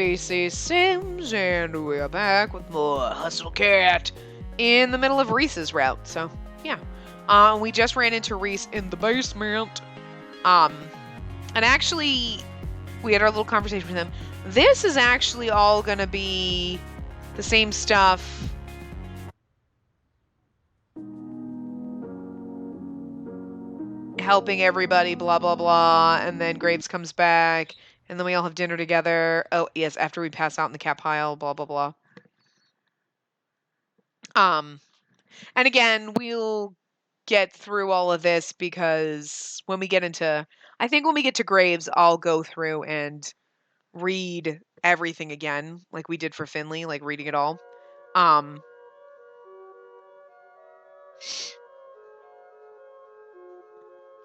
Spacey Sims, and we're back with more Hustle Cat in the middle of Reese's route. So, yeah. We just ran into Reese in the basement. And actually, we had our little conversation with him. This is actually all gonna be the same stuff. Helping everybody, blah, blah, blah. And then Graves comes back. And then we all have dinner together. Oh, yes, after we pass out in the cat pile, blah, blah, blah. And again, we'll get through all of this because when we get to Graves, I'll go through and read everything again, like we did for Finley, like reading it all.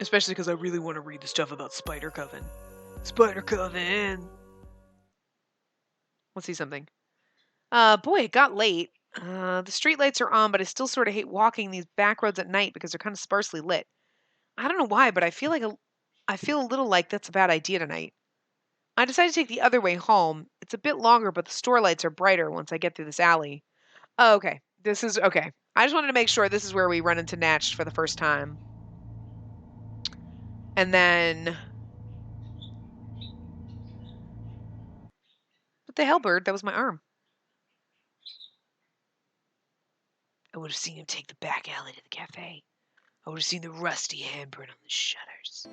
Especially because I really want to read the stuff about Spider Coven. Spider Coven! Let's see something. Boy, it got late. The street lights are on, but I still sort of hate walking these back roads at night because they're kind of sparsely lit. I don't know why, but I feel a little like that's a bad idea tonight. I decided to take the other way home. It's a bit longer, but the store lights are brighter once I get through this alley. Oh, okay. This is okay. I just wanted to make sure this is where we run into Natched for the first time. And then... What the hell, bird? That was my arm. I would have seen him take the back alley to the cafe. I would have seen the rusty handprint on the shutters.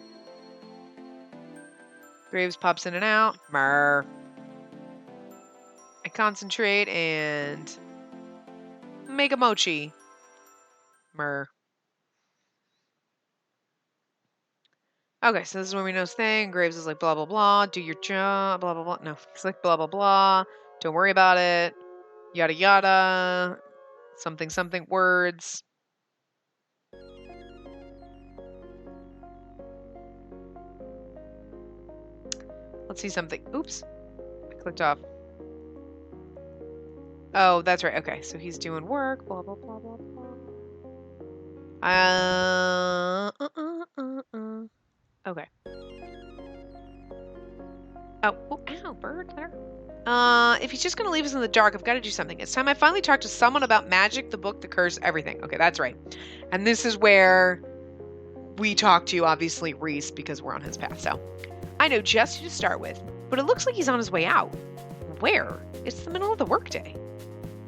Graves pops in and out. Murr. I concentrate and make a mochi. Murr. Okay, so this is when we know this thing. Graves is like, blah, blah, blah. Do your job. Blah, blah, blah. No, it's like, blah, blah, blah. Don't worry about it. Yada, yada. Something, something, words. Let's see something. Oops. I clicked off. Oh, that's right. Okay, so he's doing work. Blah, blah, blah, blah, blah. Okay. Oh, ow, bird there. If he's just gonna leave us in the dark, I've got to do something. It's time I finally talked to someone about magic, the book, the curse, everything. Okay, that's right. And this is where we talk to, obviously, Reese, because we're on his path. So, I know just who to start with, but it looks like he's on his way out. Where? It's the middle of the workday.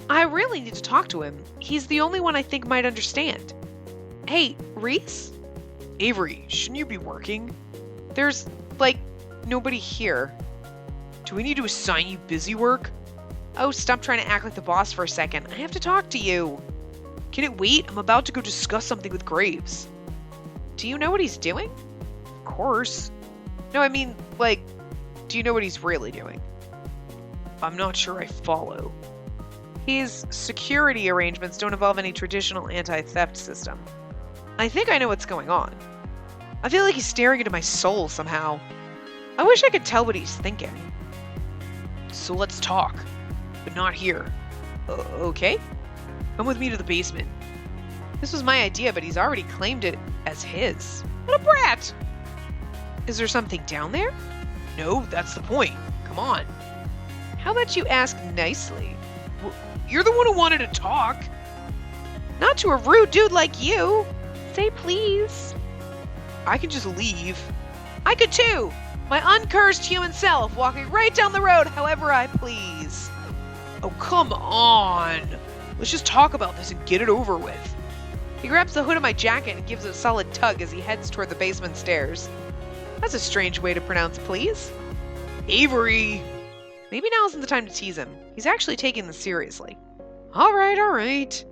I really need to talk to him. He's the only one I think might understand. Hey, Reese? Avery, shouldn't you be working? There's, like, nobody here. Do we need to assign you busy work? Oh, stop trying to act like the boss for a second. I have to talk to you. Can it wait? I'm about to go discuss something with Graves. Do you know what he's doing? Of course. No, I mean, like, do you know what he's really doing? I'm not sure I follow. His security arrangements don't involve any traditional anti-theft system. I think I know what's going on. I feel like he's staring into my soul somehow. I wish I could tell what he's thinking. So let's talk. But not here. Okay? Come with me to the basement. This was my idea, but he's already claimed it as his. What a brat! Is there something down there? No, that's the point. Come on. How about you ask nicely? You're the one who wanted to talk. Not to a rude dude like you. Say please. I can just leave. I could too. My uncursed human self walking right down the road however I please. Oh, come on. Let's just talk about this and get it over with. He grabs the hood of my jacket and gives it a solid tug as he heads toward the basement stairs. That's a strange way to pronounce please. Avery. Maybe now isn't the time to tease him. He's actually taking this seriously. All right.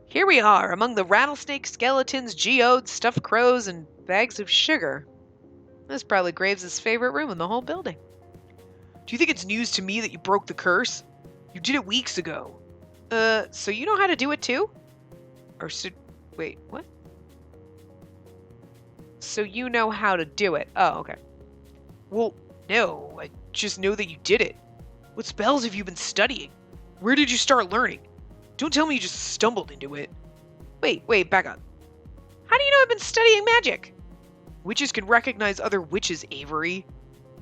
Here we are, among the rattlesnake skeletons, geodes, stuffed crows, and bags of sugar. This is probably Graves' favorite room in the whole building. Do you think it's news to me that you broke the curse? You did it weeks ago. So you know how to do it too? Wait, what? So you know how to do it. Oh, okay. Well, no, I just know that you did it. What spells have you been studying? Where did you start learning? Don't tell me you just stumbled into it. Wait, back up. How do you know I've been studying magic? Witches can recognize other witches, Avery.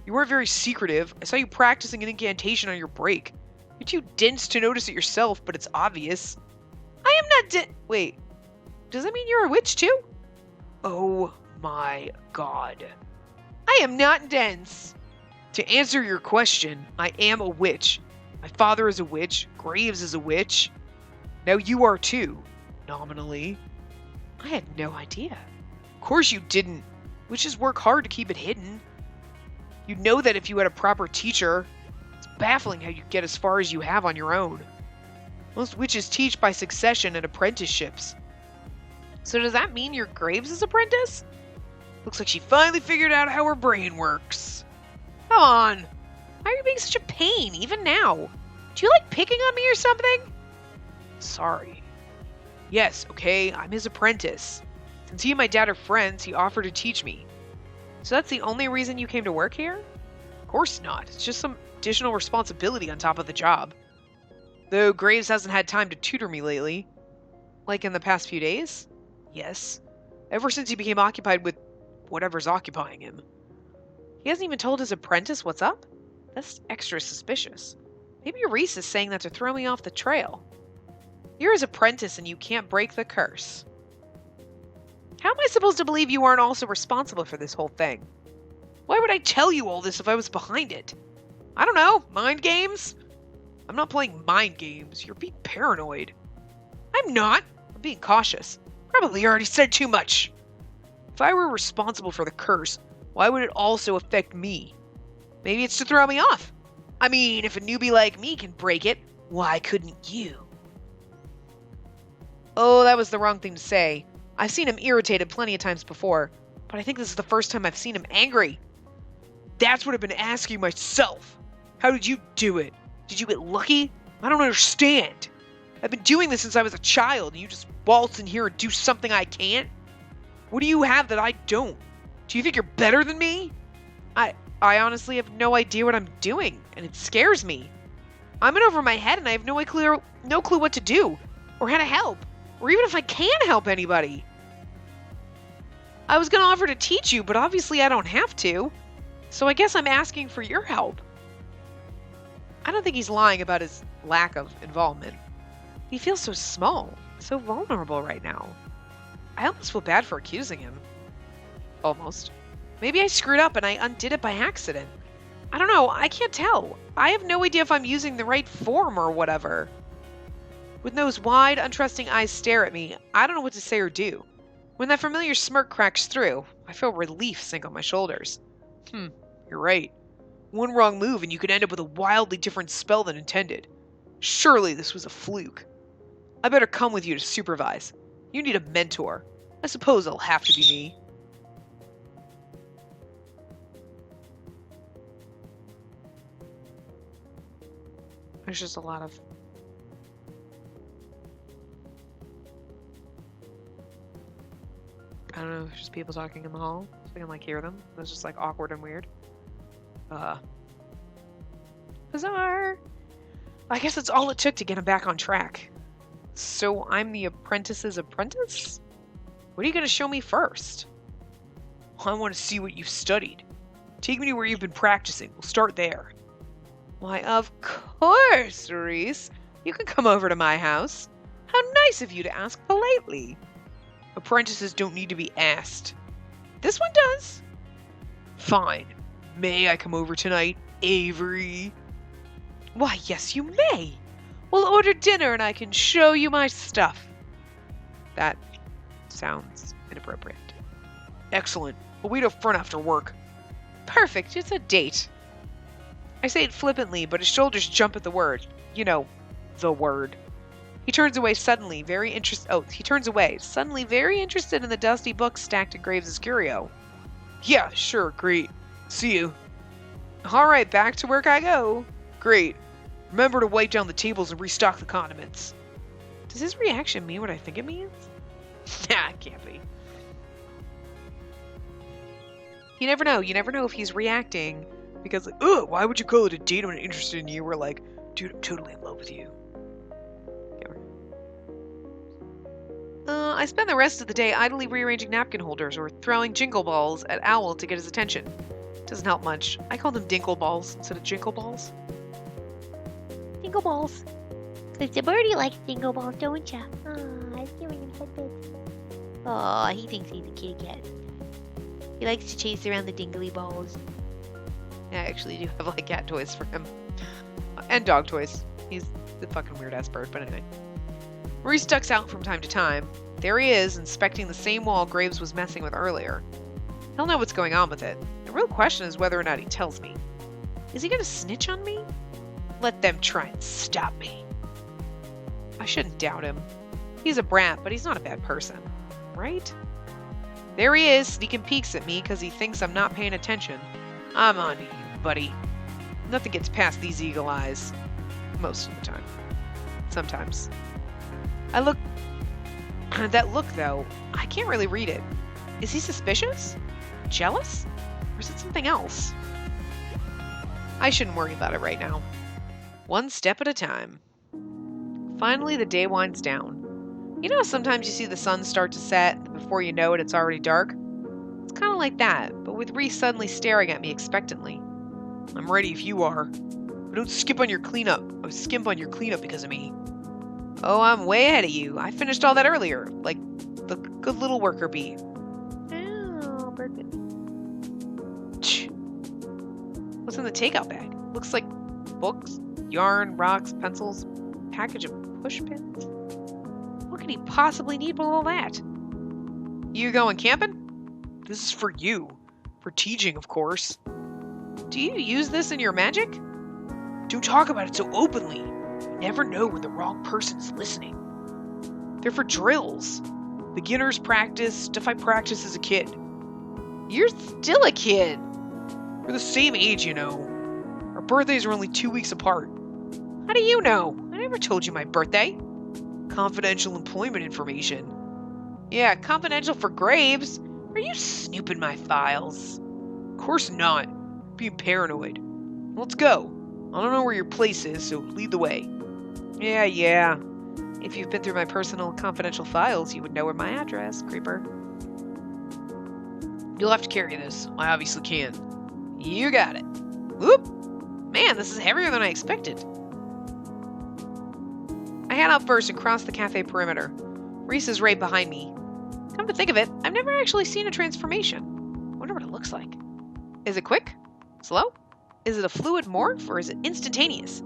You weren't very secretive. I saw you practicing an incantation on your break. You're too dense to notice it yourself, but it's obvious. I am not Wait, does that mean you're a witch too? Oh my god. I am not dense. To answer your question, I am a witch. My father is a witch. Graves is a witch. Now you are too, nominally. I had no idea. Of course you didn't. Witches work hard to keep it hidden. You'd know that if you had a proper teacher. It's baffling how you get as far as you have on your own. Most witches teach by succession and apprenticeships. So does that mean you're Graves' apprentice? Looks like she finally figured out how her brain works. Come on. Why are you being such a pain, even now? Do you like picking on me or something? Sorry. Yes, okay, I'm his apprentice. Since he and my dad are friends, he offered to teach me. So that's the only reason you came to work here? Of course not. It's just some additional responsibility on top of the job. Though Graves hasn't had time to tutor me lately. Like in the past few days? Yes. Ever since he became occupied with whatever's occupying him. He hasn't even told his apprentice what's up? That's extra suspicious. Maybe Reese is saying that to throw me off the trail. You're his apprentice and you can't break the curse. How am I supposed to believe you aren't also responsible for this whole thing? Why would I tell you all this if I was behind it? I don't know, mind games? I'm not playing mind games. You're being paranoid. I'm not. I'm being cautious. Probably already said too much. If I were responsible for the curse, why would it also affect me? Maybe it's to throw me off. I mean, if a newbie like me can break it, why couldn't you? Oh, that was the wrong thing to say. I've seen him irritated plenty of times before, but I think this is the first time I've seen him angry. That's what I've been asking myself. How did you do it? Did you get lucky? I don't understand. I've been doing this since I was a child, and you just waltz in here and do something I can't? What do you have that I don't? Do you think you're better than me? I honestly have no idea what I'm doing, and it scares me. I'm in over my head, and I have no clue what to do, or how to help, or even if I can help anybody. I was going to offer to teach you, but obviously I don't have to, so I guess I'm asking for your help. I don't think he's lying about his lack of involvement. He feels so small, so vulnerable right now. I almost feel bad for accusing him. Almost. Maybe I screwed up and I undid it by accident. I don't know, I can't tell. I have no idea if I'm using the right form or whatever. With those wide, untrusting eyes stare at me, I don't know what to say or do. When that familiar smirk cracks through, I feel relief sink on my shoulders. You're right. One wrong move and you could end up with a wildly different spell than intended. Surely this was a fluke. I better come with you to supervise. You need a mentor. I suppose it'll have to be me. There's just a lot of... I don't know, just people talking in the hall. So I can like hear them. It's just like awkward and weird. Bizarre. I guess that's all it took to get him back on track. So I'm the apprentice's apprentice? What are you going to show me first? I want to see what you've studied. Take me to where you've been practicing. We'll start there. Why, of course, Reese. You can come over to my house. How nice of you to ask politely. Apprentices don't need to be asked. This one does. Fine. May I come over tonight, Avery? Why, yes, you may. We'll order dinner and I can show you my stuff. That sounds inappropriate. Excellent. We'll wait up front after work. Perfect. It's a date. I say it flippantly, but his shoulders jump at the word. You know, the word. He turns away suddenly, very interested in the dusty books stacked in Graves' curio. Yeah, sure, great. See you. All right, back to work I go. Great. Remember to wipe down the tables and restock the condiments. Does his reaction mean what I think it means? Nah, it can't be. You never know. You never know if he's reacting because, like, ugh, why would you call it a date? I'm not interested in you. We're like, dude, I'm totally in love with you. I spend the rest of the day idly rearranging napkin holders or throwing jingle balls at Owl to get his attention. Doesn't help much. I call them dinkle balls instead of jinkle balls. Dingle balls. Because the birdie likes dingle balls, don't ya? Aw, he's giving him tidbits. Aw, he thinks he's a kitty cat. He likes to chase around the dingly balls. I actually do have like cat toys for him. And dog toys. He's the fucking weird ass bird, but anyway. Reese ducks out from time to time. There he is, inspecting the same wall Graves was messing with earlier. He'll know what's going on with it. The real question is whether or not he tells me. Is he gonna snitch on me? Let them try and stop me. I shouldn't doubt him. He's a brat, but he's not a bad person. Right? There he is, sneaking peeks at me because he thinks I'm not paying attention. I'm on to you, buddy. Nothing gets past these eagle eyes. Most of the time. Sometimes. I look... That look, though, I can't really read it. Is he suspicious? Jealous? Or is it something else? I shouldn't worry about it right now. One step at a time. Finally, the day winds down. You know how sometimes you see the sun start to set, and before you know it, it's already dark? It's kind of like that, but with Reese suddenly staring at me expectantly. I'm ready if you are. But don't skimp on your cleanup because of me. Oh, I'm way ahead of you. I finished all that earlier, like the good little worker bee. Oh, perfect. What's in the takeout bag? Looks like books, yarn, rocks, pencils, package of push pins. What could he possibly need with all that? You going camping? This is for you. For teaching, of course. Do you use this in your magic? Don't talk about it so openly. You never know when the wrong person's listening. They're for drills. Beginner's practice, stuff I practiced as a kid. You're still a kid. We're the same age, you know. Our birthdays are only 2 weeks apart. How do you know? I never told you my birthday. Confidential employment information. Yeah, confidential for Graves. Are you snooping my files? Of course not. Being paranoid. Let's go. I don't know where your place is, so lead the way. Yeah. If you've been through my personal confidential files, you would know where my address, creeper. You'll have to carry this. I obviously can. You got it. Whoop! Man, this is heavier than I expected. I head out first and cross the cafe perimeter. Reese is right behind me. Come to think of it, I've never actually seen a transformation. I wonder what it looks like. Is it quick? Slow? Is it a fluid morph, or is it instantaneous?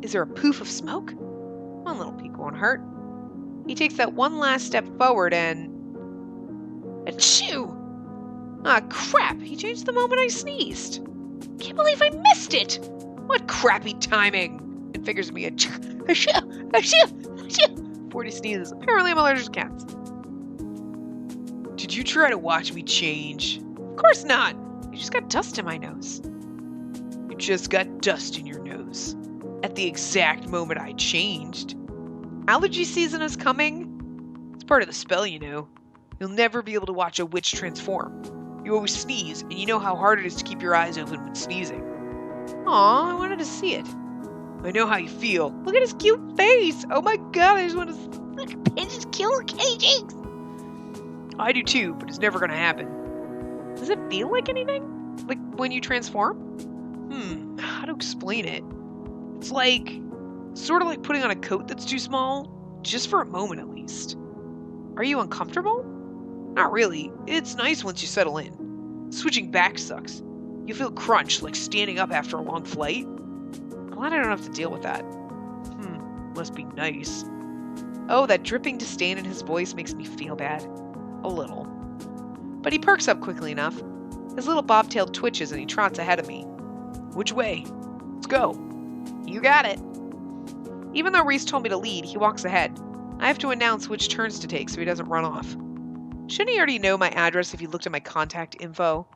Is there a poof of smoke? One little peek won't hurt. He takes that one last step forward and... Achoo! Ah, crap! He changed the moment I sneezed. Can't believe I missed it! What crappy timing! And figures me a achoo! Achoo! Achoo! 40 sneezes. Apparently I'm allergic to cats. Did you try to watch me change? Of course not! You just got dust in my nose. You just got dust in your nose. At the exact moment I changed. Allergy season is coming. It's part of the spell, you know. You'll never be able to watch a witch transform. You always sneeze, and you know how hard it is to keep your eyes open when sneezing. Aw, I wanted to see it. I know how you feel. Look at his cute face. Oh my god, I just want to pinch his cute cheeks. I do too, but it's never gonna happen. Does it feel like anything? Like when you transform? How to explain it? It's like, sort of like putting on a coat that's too small, just for a moment at least. Are you uncomfortable? Not really. It's nice once you settle in. Switching back sucks. You feel crunched, like standing up after a long flight. Glad I don't have to deal with that. Must be nice. Oh, that dripping disdain in his voice makes me feel bad. A little. But he perks up quickly enough. His little bobtail twitches and he trots ahead of me. Which way? Let's go. You got it. Even though Reese told me to lead, he walks ahead. I have to announce which turns to take so he doesn't run off. Shouldn't he already know my address if he looked at my contact info?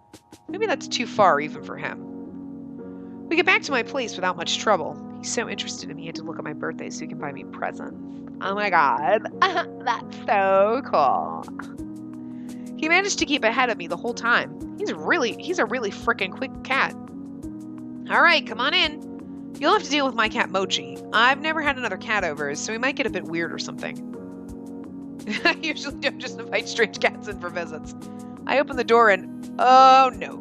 Maybe that's too far even for him. We get back to my place without much trouble. He's so interested in me he had to look at my birthday so he can buy me presents. Oh my god. That's so cool. He managed to keep ahead of me the whole time. He's a really frickin' quick cat. Alright, come on in. You'll have to deal with my cat Mochi. I've never had another cat over, so he might get a bit weird or something. I usually don't just invite strange cats in for visits. I open the door and... oh no.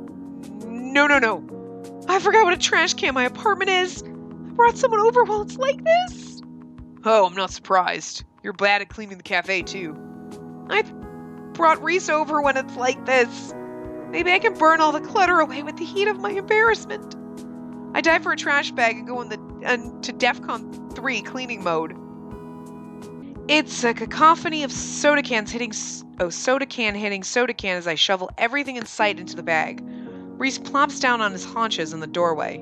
No. I forgot what a trash can my apartment is. I brought someone over while it's like this. Oh, I'm not surprised. You're bad at cleaning the cafe, too. I brought Reese over when it's like this. Maybe I can burn all the clutter away with the heat of my embarrassment. I dive for a trash bag and go into DEFCON 3 cleaning mode. It's a cacophony of soda can hitting soda can as I shovel everything in sight into the bag. Reese plops down on his haunches in the doorway.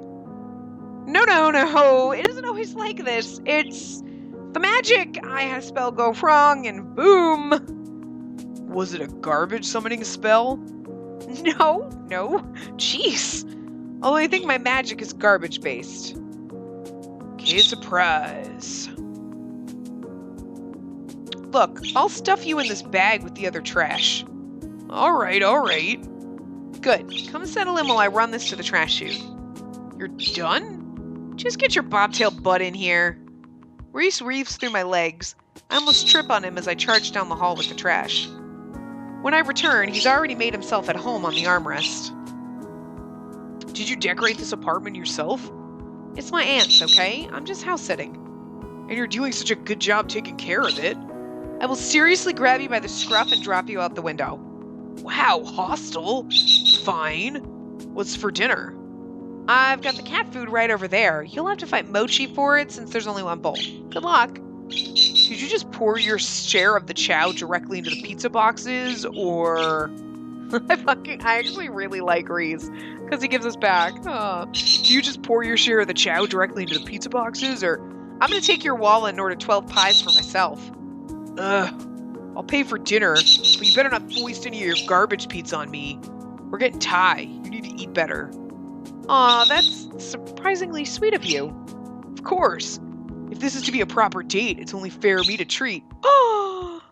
No. It isn't always like this. It's the magic. I had a spell go wrong and boom. Was it a garbage summoning spell? No. Jeez. Although I think my magic is garbage based. Okay, surprise. Look, I'll stuff you in this bag with the other trash. All right. Good. Come settle in while I run this to the trash chute. You're done? Just get your bobtail butt in here. Reese weaves through my legs. I almost trip on him as I charge down the hall with the trash. When I return, he's already made himself at home on the armrest. Did you decorate this apartment yourself? It's my aunt's, okay? I'm just house sitting. And you're doing such a good job taking care of it. I will seriously grab you by the scruff and drop you out the window. Wow, hostile. Fine. What's for dinner? I've got the cat food right over there. You'll have to fight Mochi for it since there's only one bowl. Good luck. Did you just pour your share of the chow directly into the pizza boxes, or... I actually really like Reese, because he gives us back. Do you just pour your share of the chow directly into the pizza boxes, or... I'm going to take your wallet and order 12 pies for myself. I'll pay for dinner, but you better not foist any of your garbage pizza on me. We're getting Thai. You need to eat better. Aw, that's surprisingly sweet of you. Of course. If this is to be a proper date, it's only fair of me to treat. Oh!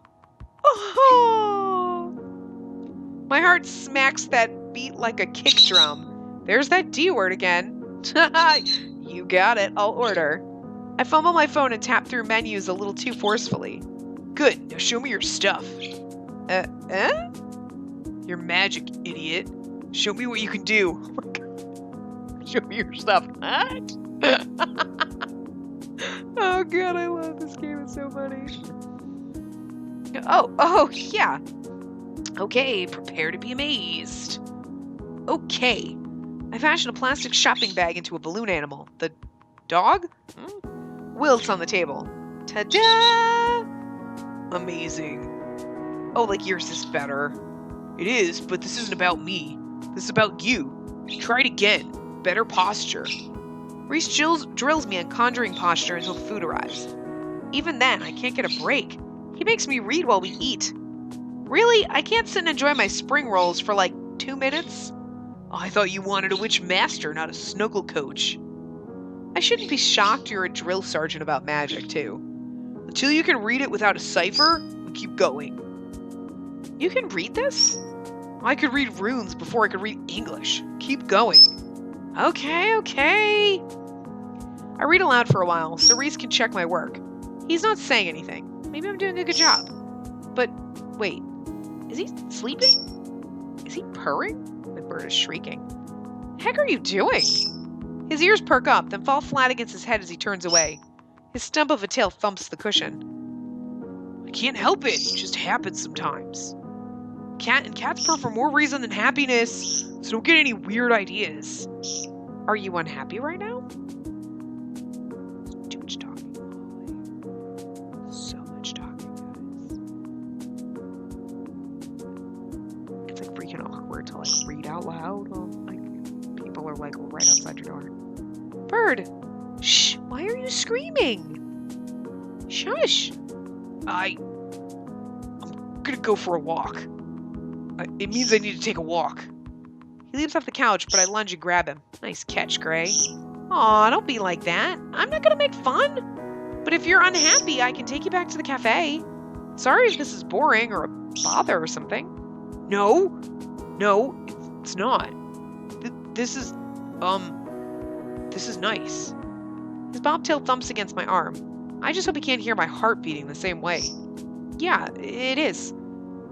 My heart smacks that beat like a kick drum. There's that D word again. You got it. I'll order. I fumble my phone and tap through menus a little too forcefully. Good. Now show me your stuff. Your magic, idiot. Show me what you can do. Oh my God. Show me your stuff. What? Oh God, I love this game. It's so funny. Oh, yeah. Okay, prepare to be amazed. Okay. I fashion a plastic shopping bag into a balloon animal. The dog? Wilts on the table. Ta-da! Amazing. Oh, like yours is better. It is, but this isn't about me. This is about you. Try it again. Better posture. Reese drills me on conjuring posture until food arrives. Even then, I can't get a break. He makes me read while we eat. Really? I can't sit and enjoy my spring rolls for like 2 minutes? Oh, I thought you wanted a witch master, not a snuggle coach. I shouldn't be shocked you're a drill sergeant about magic, too. Until you can read it without a cipher, we keep going. You can read this? I could read runes before I could read English. Keep going. Okay. I read aloud for a while, so Reese can check my work. He's not saying anything. Maybe I'm doing a good job. But, wait. Is he sleeping? Is he purring? The bird is shrieking. The heck are you doing? His ears perk up, then fall flat against his head as he turns away. His stump of a tail thumps the cushion. I can't help it. It just happens sometimes. Cats purr for more reason than happiness, so don't get any weird ideas. Are you unhappy right now? Too much talking, Molly. So much talking, guys. It's like freaking awkward to like read out loud while like people are like right outside your door. Bird! Shh! Why are you screaming? Shush! I'm gonna go for a walk. It means I need to take a walk. He leaps off the couch, but I lunge and grab him. Nice catch, Gray. Aw, don't be like that. I'm not gonna make fun. But if you're unhappy, I can take you back to the cafe. Sorry if this is boring or a bother or something. No, it's not. This is nice. His bobtail thumps against my arm. I just hope he can't hear my heart beating the same way. Yeah, it is.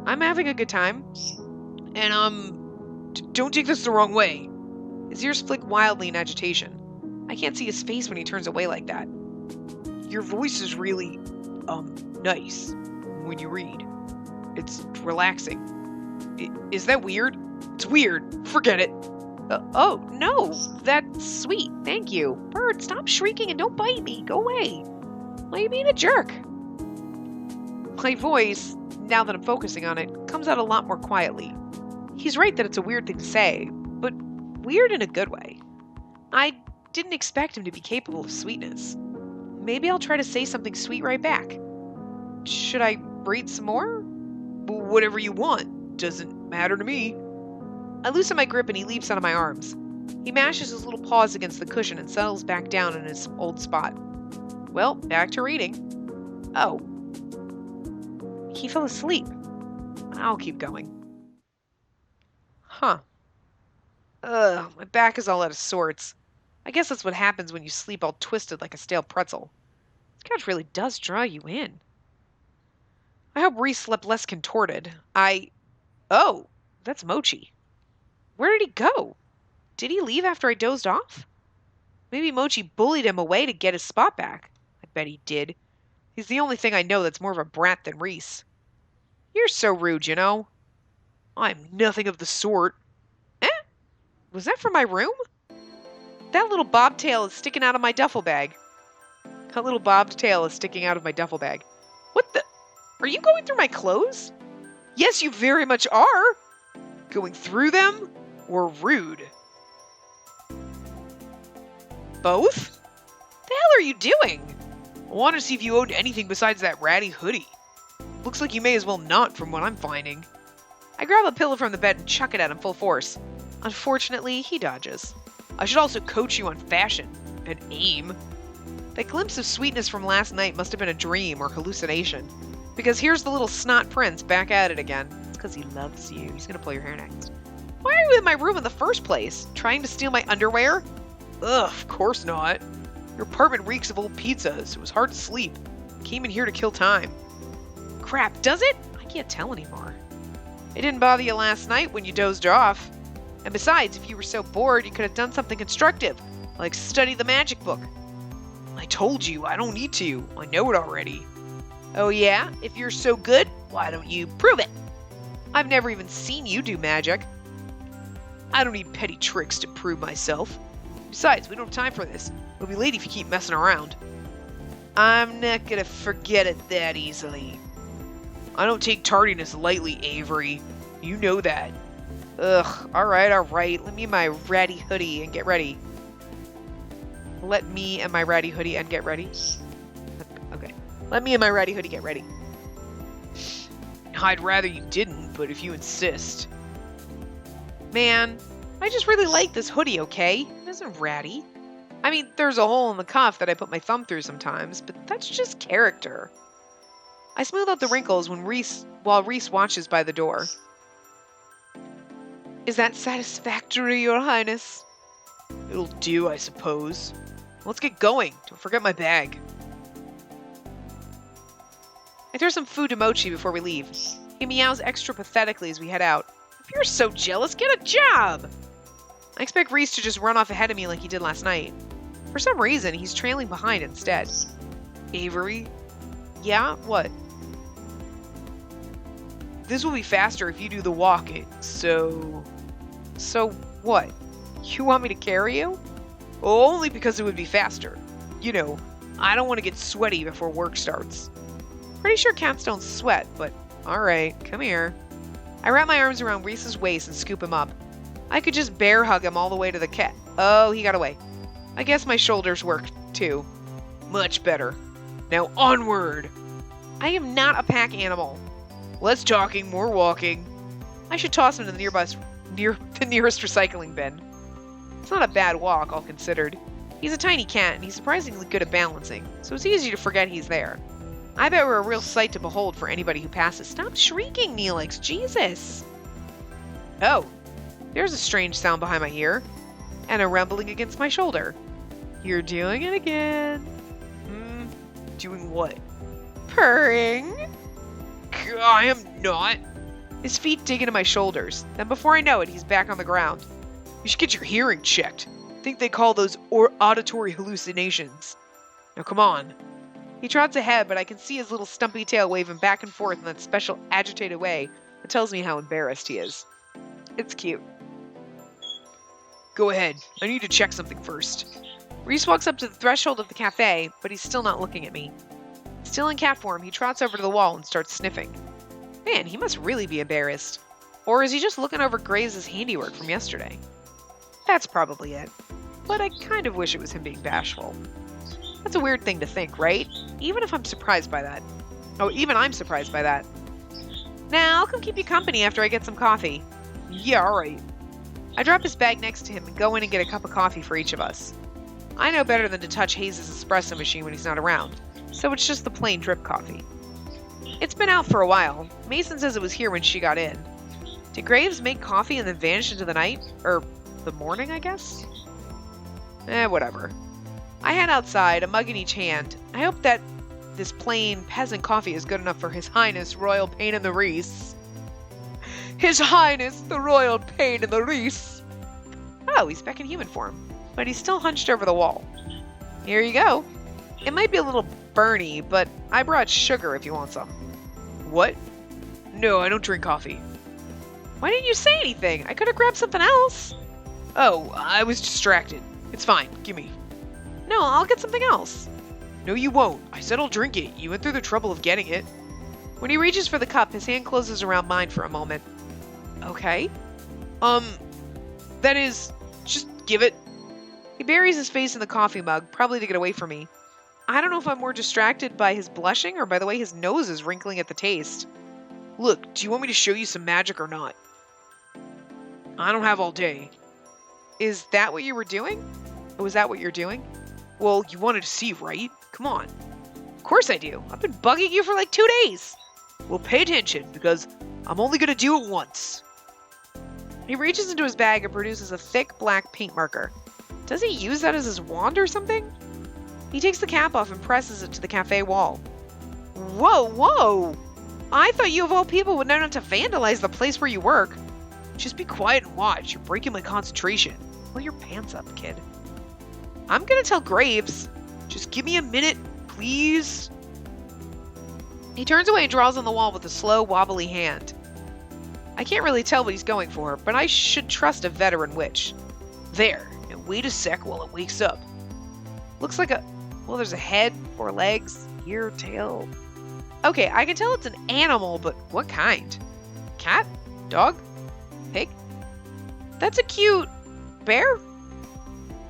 I'm having a good time. And, don't take this the wrong way. His ears flick wildly in agitation. I can't see his face when he turns away like that. Your voice is really, nice when you read. It's relaxing. Is that weird? It's weird. Forget it. Oh, no. That's sweet. Thank you. Bird, stop shrieking and don't bite me. Go away. Why are you being a jerk? My voice, now that I'm focusing on it, comes out a lot more quietly. He's right that it's a weird thing to say, but weird in a good way. I didn't expect him to be capable of sweetness. Maybe I'll try to say something sweet right back. Should I read some more? Whatever you want. Doesn't matter to me. I loosen my grip and he leaps out of my arms. He mashes his little paws against the cushion and settles back down in his old spot. Well, back to reading. Oh. He fell asleep. I'll keep going. Huh. Ugh, my back is all out of sorts. I guess that's what happens when you sleep all twisted like a stale pretzel. This couch really does draw you in. I hope Reese slept less contorted. Oh, that's Mochi. Where did he go? Did he leave after I dozed off? Maybe Mochi bullied him away to get his spot back. I bet he did. He's the only thing I know that's more of a brat than Reese. You're so rude, you know. I'm nothing of the sort. Eh? Was that from my room? That little bobtail is sticking out of my duffel bag. That little bobbed tail is sticking out of my duffel bag. What the? Are you going through my clothes? Yes, you very much are. Going through them or rude? Both? The hell are you doing? I want to see if you owned anything besides that ratty hoodie. Looks like you may as well not from what I'm finding. I grab a pillow from the bed and chuck it at him full force. Unfortunately, he dodges. I should also coach you on fashion and aim. That glimpse of sweetness from last night must have been a dream or hallucination. Because here's the little snot prince back at it again. It's because he loves you. He's going to pull your hair next. Why are you in my room in the first place? Trying to steal my underwear? Ugh, of course not. Your apartment reeks of old pizzas. It was hard to sleep. Came in here to kill time. Crap, does it? I can't tell anymore. It didn't bother you last night when you dozed off. And besides, if you were so bored, you could have done something constructive, like study the magic book. I told you, I don't need to. I know it already. Oh yeah? If you're so good, why don't you prove it? I've never even seen you do magic. I don't need petty tricks to prove myself. Besides, we don't have time for this. We'll be late if you keep messing around. I'm not gonna forget it that easily. I don't take tardiness lightly, Avery. You know that. Ugh, alright. Let me and my ratty hoodie and get ready. Let me and my ratty hoodie and get ready. Okay. Let me and my ratty hoodie get ready. I'd rather you didn't, but if you insist. Man, I just really like this hoodie, okay? It isn't ratty. I mean, there's a hole in the cuff that I put my thumb through sometimes, but that's just character. I smooth out the wrinkles while Reese watches by the door. Is that satisfactory, Your Highness? It'll do, I suppose. Let's get going. Don't forget my bag. I throw some food to Mochi before we leave. He meows extra pathetically as we head out. If you're so jealous, get a job! I expect Reese to just run off ahead of me like he did last night. For some reason, he's trailing behind instead. Avery? Yeah? What? This will be faster if you do the walking, so... So what? You want me to carry you? Well, only because it would be faster. You know, I don't want to get sweaty before work starts. Pretty sure cats don't sweat, but alright, come here. I wrap my arms around Reese's waist and scoop him up. I could just bear hug him all the way to the cat. Oh, he got away. I guess my shoulders work, too. Much better. Now onward! I am not a pack animal. Less talking, more walking. I should toss him to the nearest recycling bin. It's not a bad walk, all considered. He's a tiny cat, and he's surprisingly good at balancing, so it's easy to forget he's there. I bet we're a real sight to behold for anybody who passes. Stop shrieking, Neelix. Jesus! Oh, there's a strange sound behind my ear, and a rumbling against my shoulder. You're doing it again. Doing what? Purring? I am not. His feet dig into my shoulders. Then before I know it, he's back on the ground. You should get your hearing checked. I think they call those auditory hallucinations. Now come on. He trots ahead, but I can see his little stumpy tail waving back and forth in that special agitated way that tells me how embarrassed he is. It's cute. Go ahead. I need to check something first. Reese walks up to the threshold of the cafe, but he's still not looking at me. Still in cat form, he trots over to the wall and starts sniffing. Man, he must really be embarrassed. Or is he just looking over Graves' handiwork from yesterday? That's probably it. But I kind of wish it was him being bashful. That's a weird thing to think, right? Even if I'm surprised by that. Oh, even I'm surprised by that. Now, I'll come keep you company after I get some coffee. Yeah, alright. I drop his bag next to him and go in and get a cup of coffee for each of us. I know better than to touch Hayes' espresso machine when he's not around, so it's just the plain drip coffee. It's been out for a while. Mason says it was here when she got in. Did Graves make coffee and then vanish into the night? Or the morning, I guess? Whatever. I head outside, a mug in each hand. I hope that this plain peasant coffee is good enough for His Highness Royal Pain in the Reese. His Highness the Royal Pain in the Reese. Oh, he's back in human form, but he's still hunched over the wall. Here you go. It might be a little burny, but I brought sugar if you want some. What? No, I don't drink coffee. Why didn't you say anything? I could have grabbed something else. Oh, I was distracted. It's fine. Gimme. No, I'll get something else. No, you won't. I said I'll drink it. You went through the trouble of getting it. When he reaches for the cup, his hand closes around mine for a moment. Okay. That is, just give it. He buries his face in the coffee mug, probably to get away from me. I don't know if I'm more distracted by his blushing or by the way his nose is wrinkling at the taste. Look, do you want me to show you some magic or not? I don't have all day. Is that what you were doing? Oh, is that what you're doing? Well, you wanted to see, right? Come on. Of course I do. I've been bugging you for like 2 days. Well, pay attention, because I'm only going to do it once. He reaches into his bag and produces a thick black paint marker. Does he use that as his wand or something? He takes the cap off and presses it to the cafe wall. Whoa, whoa! I thought you of all people would know not to vandalize the place where you work. Just be quiet and watch. You're breaking my concentration. Pull your pants up, kid. I'm gonna tell Graves. Just give me a minute, please. He turns away and draws on the wall with a slow, wobbly hand. I can't really tell what he's going for, but I should trust a veteran witch. There, and wait a sec while it wakes up. Looks like well, there's a head, 4 legs, ear, tail. Okay, I can tell it's an animal, but what kind? Cat? Dog? Pig? That's a cute bear?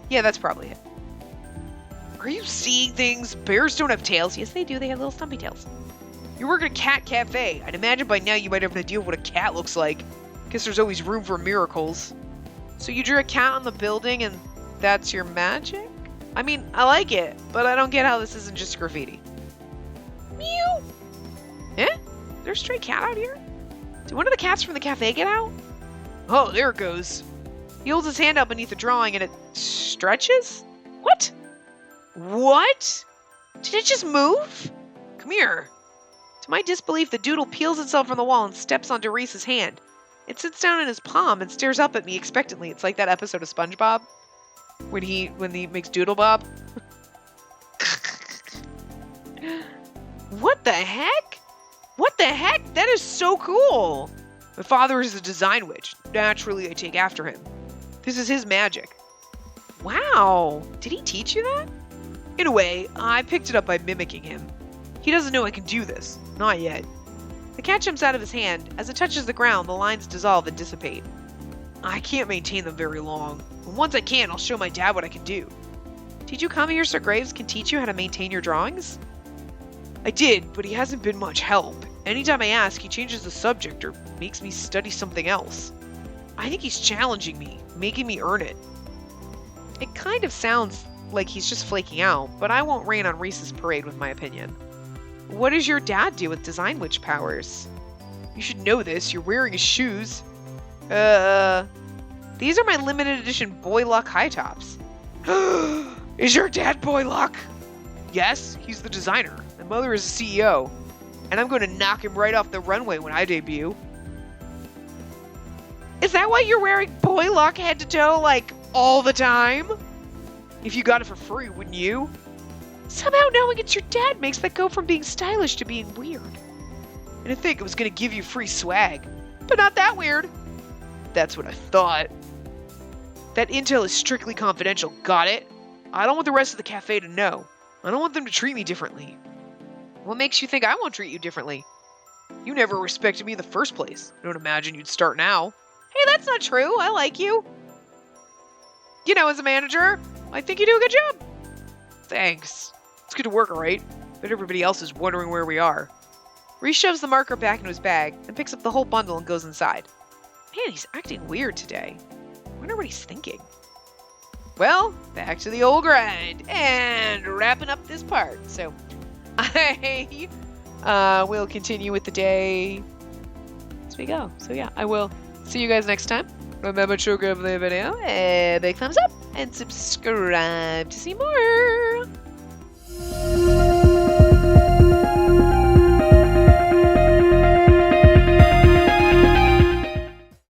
Yeah, that's probably it. Are you seeing things? Bears don't have tails. Yes, they do. They have little stumpy tails. You work at a cat cafe. I'd imagine by now you might have an idea of what a cat looks like. Guess there's always room for miracles. So you drew a cat on the building and that's your magic? I mean, I like it, but I don't get how this isn't just graffiti. Meow! Eh? Is there a stray cat out here? Did one of the cats from the cafe get out? Oh, there it goes. He holds his hand up beneath the drawing and it stretches? What? What? Did it just move? Come here. To my disbelief, the doodle peels itself from the wall and steps onto Reese's hand. It sits down in his palm and stares up at me expectantly. It's like that episode of SpongeBob when he makes Doodle Bob. What the heck? What the heck? That is so cool. My father is a design witch. Naturally, I take after him. This is his magic. Wow. Did he teach you that? In a way, I picked it up by mimicking him. He doesn't know I can do this. Not yet. The cat jumps out of his hand. As it touches the ground, the lines dissolve and dissipate. I can't maintain them very long. But once I can, I'll show my dad what I can do. Did you come here so Graves can teach you how to maintain your drawings? I did, but he hasn't been much help. Anytime I ask, he changes the subject or makes me study something else. I think he's challenging me, making me earn it. It kind of sounds like he's just flaking out, but I won't rain on Reese's parade with my opinion. What does your dad do with design witch powers? You should know this. You're wearing his shoes. These are my limited edition Boy Luck high tops. Is your dad Boy Luck? Yes, he's the designer. My mother is the CEO. And I'm going to knock him right off the runway when I debut. Is that why you're wearing boy luck head to toe, like, all the time? If you got it for free, wouldn't you? Somehow knowing it's your dad makes that go from being stylish to being weird. And to think it was gonna give you free swag. But not that weird. That's what I thought. That intel is strictly confidential, got it? I don't want the rest of the cafe to know. I don't want them to treat me differently. What makes you think I won't treat you differently? You never respected me in the first place. I don't imagine you'd start now. Hey, that's not true. I like you. You know, as a manager, I think you do a good job. Thanks. It's good to work, all right? But everybody else is wondering where we are. Reese shoves the marker back into his bag and picks up the whole bundle and goes inside. Man, he's acting weird today. I wonder what he's thinking. Well, back to the old grind and wrapping up this part. So I will continue with the day as we go. So yeah, I will see you guys next time. Remember to give the video a big thumbs up and subscribe to see more.